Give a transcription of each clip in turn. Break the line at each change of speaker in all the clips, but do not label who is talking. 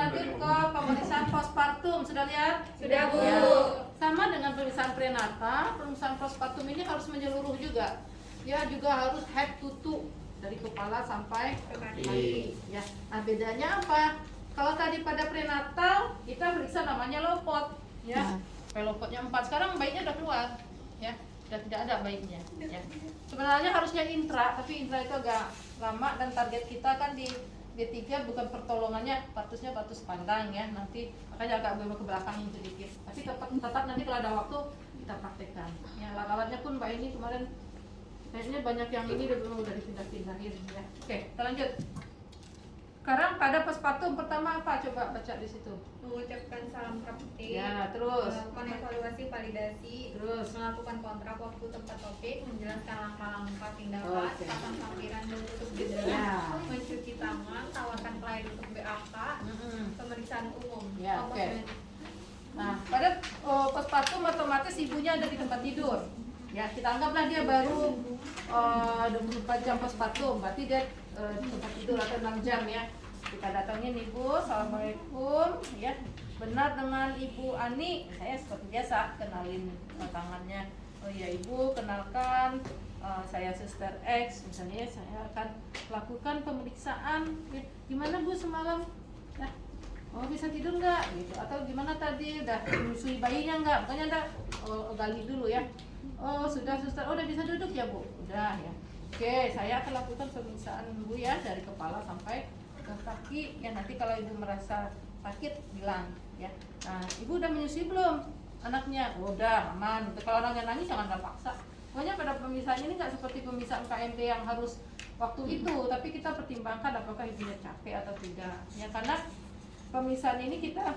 lanjut ke pemeriksaan postpartum. Sudah lihat?
Sudah, Bu.
Ya. Sama dengan pemeriksaan prenatal, pemeriksaan postpartum ini harus menyeluruh juga. Ya, juga harus head to toe dari kepala sampai ke kaki. Ya. Nah, bedanya apa? Kalau tadi pada prenatal kita periksa namanya lopot, ya. Lopotnya 4, sekarang bayinya udah keluar, ya. Sudah tidak ada bayinya, ya. Sebenarnya harusnya intra, tapi intra itu agak lama dan target kita kan di D3 bukan pertolongannya, patusnya patus pandang ya, nanti makanya agak belok ke belakang sedikit. Tapi tetap nanti kalau ada waktu kita praktekkan. Ya, alat-alatnya pun Mbak ini kemarin kayaknya banyak yang ini udah dipindah-pindahin ya. Oke, kita lanjut. Sekarang pada postpartum pertama apa? Coba baca di situ.
Mengucapkan salam praktik.
Ya, terus
Mengevaluasi validasi.
Terus
Melakukan kontrak waktu tempat topik, menjelaskan langkah-langkah tindakan,
Oke.
pasang sampiran dan tutup jendela,
Ya.
mencuci tangan, tawarkan klien untuk BAK, pemeriksaan umum.
Ya, oke. Nah, pada postpartum otomatis ibunya ada di tempat tidur. Ya, kita anggaplah dia baru 24 jam postpartum, berarti dia di tempat tidur atau 6 jam ya. Kita datangin ibu, assalamualaikum, ya. Benar dengan Ibu Ani, saya seperti biasa kenalin tangannya. Oh ya ibu, kenalkan saya Suster X, misalnya ya, saya akan lakukan pemeriksaan. Ya, gimana Bu semalam? Ya, oh bisa tidur nggak? Gitu. Atau gimana tadi udah menyusui bayinya nggak? Makanya anda gali dulu ya. Oh sudah Suster, oh udah bisa duduk ya Bu? Udah ya. Oke, saya akan lakukan pemeriksaan Bu ya dari kepala sampai ke kaki. Ya nanti kalau ibu merasa sakit bilang ya. Nah, ibu udah menyusui belum anaknya? Oh, udah aman. Kalau anaknya nangis jangan anda paksa. Pokoknya pada pemeriksaan ini nggak seperti pemeriksaan KMT yang harus waktu itu, tapi kita pertimbangkan apakah ibunya capek atau tidak. Ya karena pemeriksaan ini kita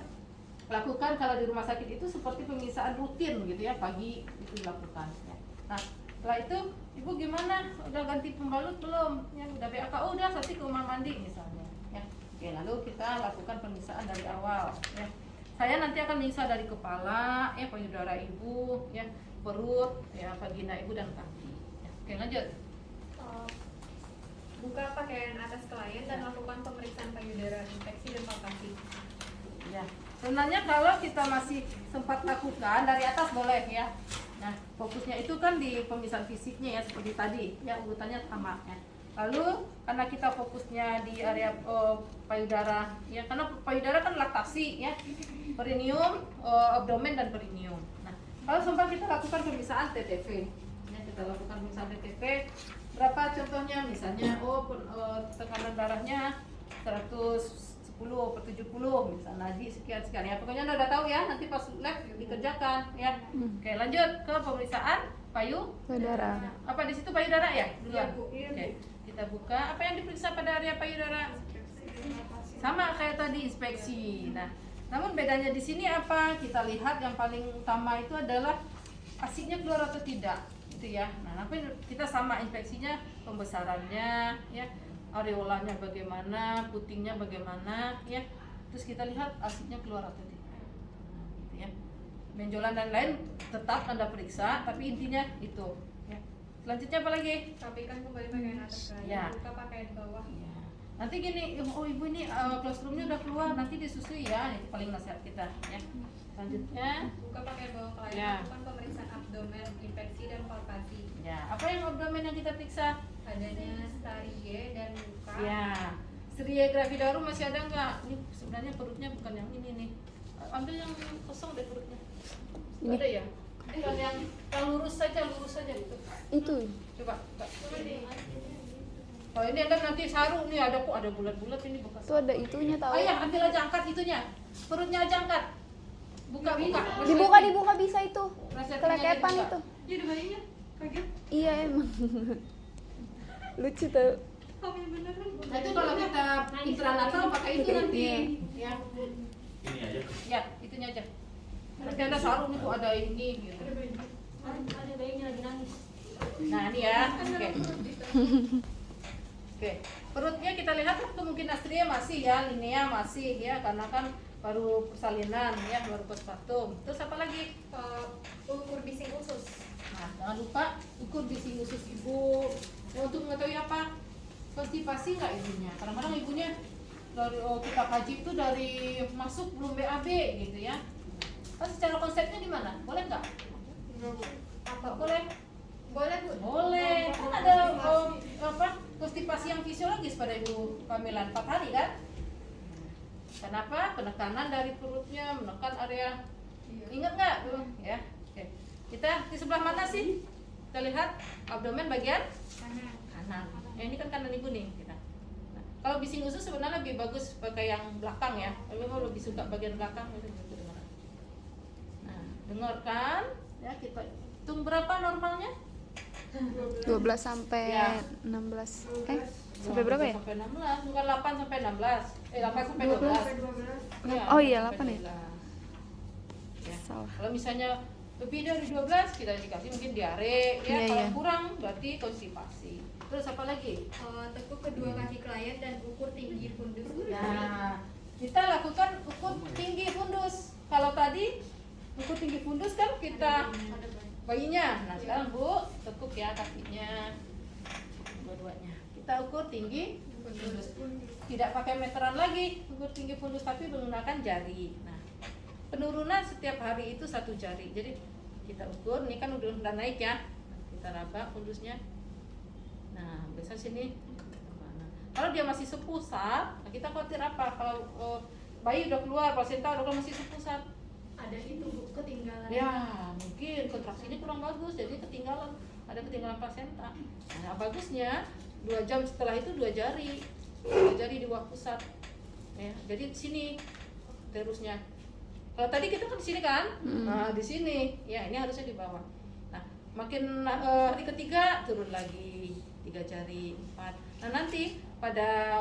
lakukan kalau di rumah sakit itu seperti pemeriksaan rutin gitu ya, pagi itu dilakukan. Ya. Nah, setelah itu ibu gimana? Udah ganti pembalut belum? Ya udah BAK, oh udah nanti ke rumah mandi misalnya. Ya. Oke, lalu kita lakukan pemeriksaan dari awal. Ya. Saya nanti akan periksa dari kepala, ya payudara ibu, ya perut, ya vagina ibu dan kaki. Ya. Oke, lanjut.
Buka pakaian atas klien dan lakukan pemeriksaan payudara, infeksi dan palpasi.
Ya, sebenarnya kalau kita masih sempat lakukan dari atas boleh ya. Nah, fokusnya itu kan di pemeriksaan fisiknya ya seperti tadi, ya urutannya sama ya. Lalu karena kita fokusnya di area payudara, ya karena payudara kan laktasi ya, perineum, abdomen dan perineum. Nah, kalau sempat kita lakukan pemeriksaan TTV, ya kita lakukan pemeriksaan TTV. Berapa contohnya? Misalnya, tekanan darahnya 110/70, misalnya nadi sekian ya. Pokoknya anda udah tahu ya, nanti pas lab dikerjakan ya. Oke, lanjut ke pemeriksaan payudara. Apa di situ payudara ya? Duluan. Oke, kita buka. Apa yang diperiksa pada area payudara? Sama kayak tadi inspeksi. Nah, namun bedanya di sini apa? Kita lihat yang paling utama itu adalah asidnya keluar atau tidak, gitu ya. Nah, tapi kita sama inspeksinya, pembesarannya, ya, areolanya bagaimana, putingnya bagaimana, ya. Terus kita lihat asidnya keluar atau tidak, gitu ya. Benjolan dan lain tetap anda periksa, tapi intinya itu. Ya. Selanjutnya apa lagi?
Rapikan kembali pakaian atas klien.
Ya.
Buka pakaian bawah.
Ya. Nanti gini, oh ibu ini klostrumnya udah keluar, nanti disusui ya, itu paling nasihat kita ya. Selanjutnya,
Buka pakaian bawah klien.
Ya.
Lakukan pemeriksaan abdomen, infeksi dan palpasi.
ya apa yang abdomen yang kita periksa?
Adanya starie dan luka.
Ya, stria gravidarum masih ada nggak? Ini sebenarnya perutnya bukan yang ini nih. Ambil yang kosong deh perutnya.
Ini.
Ada ya? Bukan yang lurus saja gitu.
Itu.
Coba, Mbak. Oh ini ada nanti sarung nih, ada kok ada bulat-bulat ini bekas.
Itu ada itunya tahu.
Oh iya, ambil aja angkat itunya. Perutnya aja angkat. Buka.
Dibuka bisa itu.
Resepnya
Kelekepan
dibuka.
itu.
Iya, ada bayinya. Kaget.
Iya emang. Lucu tuh.
Oh, yang beneran.
Nah itu kalau kita intranatal pakai itu nanti. Ya.
Ini aja.
Ya, itunya aja. Nanti ada sarung itu ada ini gitu.
Ada bayinya lagi nangis.
Nah, ini ya. Oke. Oke. Perutnya kita lihat kemungkinan stria masih ya, linea masih ya karena kan baru persalinan ya, baru postpartum. Terus apa lagi?
Ukur bising usus.
Nah, jangan lupa ukur bising usus ibu. Ya, untuk mengetahui apa? Konstipasi nggak ibunya? Kadang-kadang ibunya kita kaji itu dari masuk belum BAB gitu ya. Pas secara konsepnya gimana? Boleh nggak? Apa boleh?
Boleh Bu.
Boleh. Kan ada konstipasi yang fisiologis pada Ibu Pamela 4 hari kan? Kenapa? Penekanan dari perutnya, menekan area. Ingat nggak tuh? Ya. Oke. Kita di sebelah mana sih? Kita lihat abdomen bagian kanan. Ya, ini kan kanan Ibu nih kita. Nah, kalau bising usus sebenarnya lebih bagus pakai yang belakang ya. Tapi Ibu lebih suka bagian belakang itu dengar. Nah, dengarkan ya, kita hitung berapa normalnya?
12 sampai
Ya.
16. Sampai berapa ya?
Sampai 16, bukan 8 sampai 16. 8 sampai 12. Ya,
Oh iya,
sampai
8 ya?
12. Ya.
Salah.
Kalau misalnya lebih dari 12 kita dikasih mungkin diare ya.
Iya,
Kalau
iya.
kurang berarti konstipasi. Terus apa lagi?
Tekuk kedua kaki klien dan ukur tinggi fundus.
Nah, kita lakukan ukur tinggi fundus. Kalau tadi ukur tinggi fundus kan kita bayinya. Nah, sekarang Bu, tekuk ya kakinya. Dua-duanya. Kita ukur tinggi fundus. Tidak pakai meteran lagi ukur tinggi fundus, tapi menggunakan jari. Nah, penurunan setiap hari itu 1 jari. Jadi kita ukur, ini kan udah naik ya. Kita raba fundusnya. Nah, biasa sini kemana? Kalau dia masih sepusat, nah kita khawatir apa? Kalau bayi udah keluar, plasenta udah keluar masih sepusat.
Ada itu Bu, ketinggalan.
Ya, mungkin kontraksinya kurang bagus, jadi ketinggalan. Ada ketinggalan plasenta. Nah, bagusnya 2 jam setelah itu 2 jari. 2 jari di bawah pusat. Ya, jadi di sini terusnya. Kalau tadi kita kan di sini kan? Nah, di sini. Ya, ini harusnya di bawah. Nah, makin hari ketiga turun lagi 3 jari, 4. Nah, nanti pada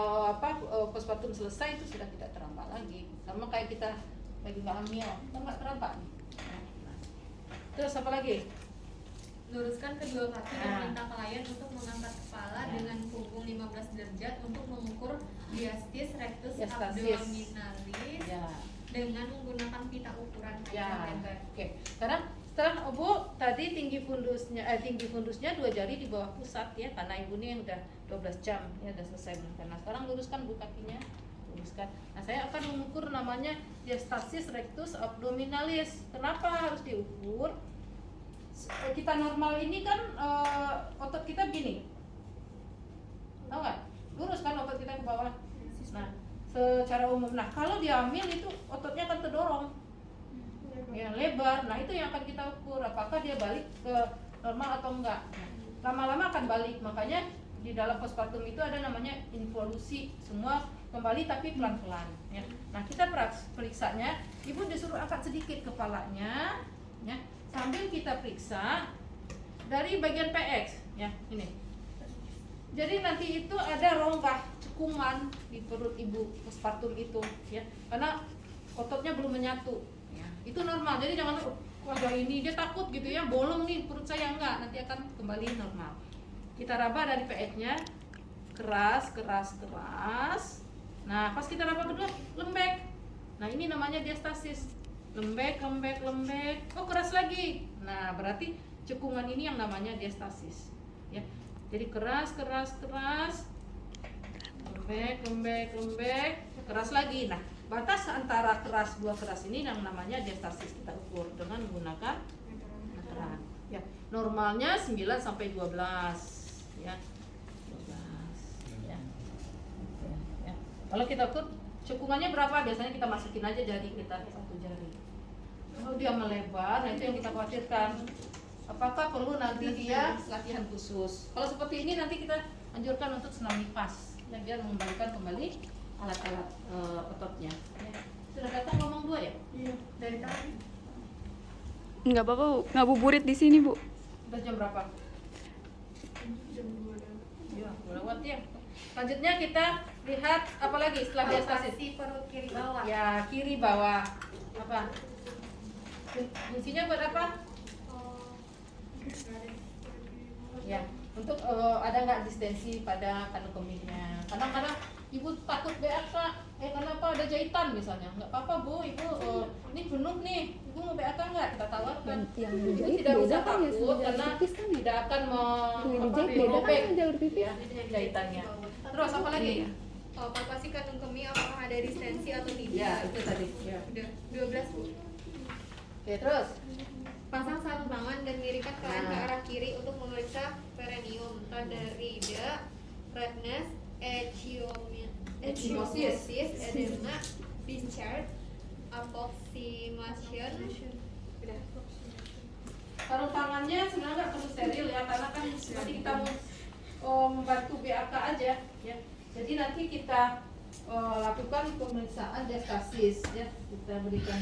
postpartum selesai itu sudah tidak terambah lagi. Sama kayak kita lagi nggak hamil, kan nggak terambah nih. Nah, terus apa lagi?
Luruskan kedua kaki dan
Nah.
minta klien untuk mengangkat kepala
Ya.
dengan punggung 15 derajat untuk mengukur diastis rectus
Diastasis.
abdominalis
Ya,
dengan menggunakan pita ukuran
ya.
panjang lebar.
Oke. Sekarang Bu tadi tinggi fundusnya 2 jari di bawah pusat ya, karena Ibu ini udah 12 jam ya, udah selesai menekan. Nah, sekarang luruskan Bu kakinya. Luruskan. Nah, saya akan mengukur namanya diastasis rectus abdominalis. Kenapa harus diukur? Kita normal ini kan otot kita begini, tahu nggak? Lurus kan otot kita ke bawah. Nah, secara umum. Nah, kalau dia hamil itu ototnya akan terdorong, ya lebar. Nah, itu yang akan kita ukur. Apakah dia balik ke normal atau enggak? Nah, lama-lama akan balik. Makanya di dalam postpartum itu ada namanya involusi. Semua kembali tapi pelan-pelan. Ya. Nah, kita periksanya. Ibu disuruh angkat sedikit kepalanya, ya. Sambil kita periksa dari bagian PX ya, ini. Jadi nanti itu ada rongga cekungan di perut ibu postpartum itu ya, karena ototnya belum menyatu ya. Itu normal. Jadi jangan wah ini dia takut gitu ya, bolong nih perut saya, enggak, nanti akan kembali normal. Kita raba dari PX-nya keras. Nah, pas kita raba kedua lembek. Nah, ini namanya diastasis. Lembek. Oh, keras lagi. Nah, berarti cekungan ini yang namanya diastasis. Ya. Jadi keras. Lembek. Keras lagi. Nah, batas antara dua keras ini yang namanya diastasis kita ukur dengan menggunakan meteran. Ya, normalnya 9 sampai 12 ya. 12 ya. Ya. Kalau kita ukur cekungannya berapa? Biasanya kita masukin aja jari kita, 1 jari. Kalau dia melebar, nah itu yang kita khawatirkan. Apakah perlu nanti dia latihan khusus? Kalau seperti ini nanti kita anjurkan untuk senam lipas, ya, biar mengembalikan kembali alat-alat ototnya. Ya. Sudah datang ngomong 2 ya?
Iya, dari tadi.
Nggak apa-apa, Bu. Ngabuburit di sini, Bu.
Udah jam berapa?
Jam 2
Ya, udah lewat ya. Selanjutnya kita lihat apa lagi setelah diastasis?
Palpasi perut kiri bawah.
Ya, kiri bawah. Apa? Fungsinya buat apa? Ya, untuk ada nggak distensi pada kandung kemihnya. Kadang-kadang ibu takut BAK, kenapa ada jahitan misalnya? Nggak apa-apa Bu, ibu ini penuh nih, ibu mau BAK nggak? Kita tawarkan.
Yang
Ibu
dijahit
tidak
beda
usah
kan ya,
takut
sama
karena
jalur pipis kan ya?
tidak akan
Yang dijahit beda kan
merobek
sama jalur pipis.
ya, jahitannya. Terus apa lagi?
palpasi kandung kemih apakah ada distensi atau tidak?
Ya, itu tadi. Ya.
Udah 12 Bu.
Oke, terus.
Pasang sarung tangan dan miringkan tangan ke
Nah.
arah kiri untuk memeriksa perineum, tanda rida, redness,
Ecchymosis,
edema, discharge, approximation. Udah.
Sarung tangannya sebenarnya nggak perlu steril ya, karena kan nanti kita mau membantu BAK aja ya. Jadi nanti kita lakukan pemeriksaan diastasis ya. Kita berikan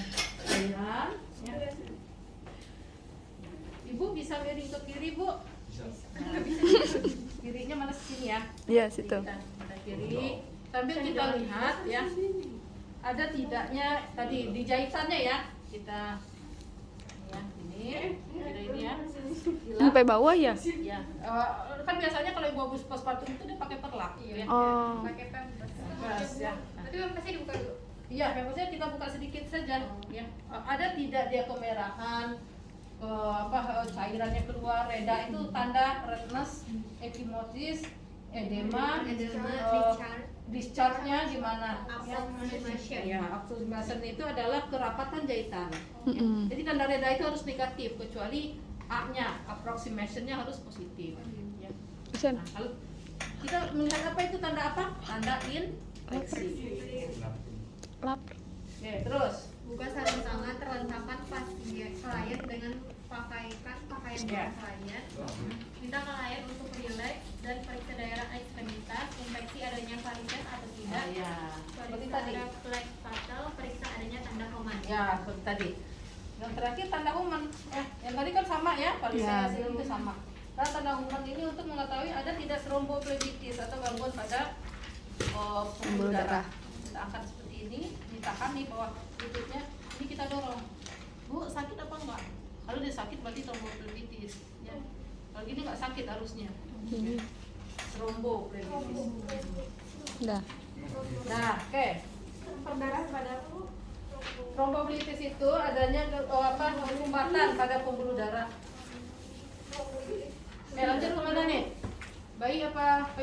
cairan ya. Ibu bisa miring ke kiri, Bu? Nah, kirinya mana sini ya?
Iya, situ.
Kita kiri. Sambil kita lihat ya. Ada tidaknya tadi di jahitannya ya. Kita ya ini ya.
Sampai bawah ya?
Ya, kan biasanya kalau ibu habis postpartum itu dia pakai perlak ya.
Oh.
Pakai pampers.
Pampers, ya.
Tapi pampasnya dibuka dulu.
Iya, pampersnya kita buka sedikit saja ya. Ada tidak dia kemerahan, cairannya keluar, reda itu tanda redness, ecchymosis, edema, discharge-nya gimana?
Approximation.
Ya, approximation itu adalah kerapatan jahitan. Ya.
Mm-mm.
Jadi tanda reda itu harus negatif kecuali A-nya, approximation-nya harus positif. Ya.
Sen.
Nah, kalau kita melihat apa itu tanda apa? Tanda infeksi.
Lapar.
Oke, terus.
Buka sarung tangan, terlentangkan pasien klien dengan pakaian
Ya.
klien. Minta klien untuk rileks dan periksa daerah ekstremitas, infeksi adanya varises atau tidak.
Ya, seperti
Periksa
tadi.
ada flek fatal, periksa adanya tanda Homan.
Ya, seperti tadi. Yang terakhir tanda Human. Yang tadi kan sama ya, varises itu sama. Nah, tanda Human ini untuk mengetahui ada tidak tromboflebitis atau gangguan pada pembuluh darah. Kita angkat seperti ini, ditahan nih bawah lututnya. Ini kita dorong. Bu, sakit apa enggak? Kalau dia sakit berarti tromboflebitis. Ya. Kalau gini nggak sakit harusnya.
Gini.
Tromboflebitis.
Dah.
Nah, oke.
Perdarahan pada
Tromboflebitis itu adanya sumbatan pada pembuluh darah. Lanjut kemana nih? Bayi apa?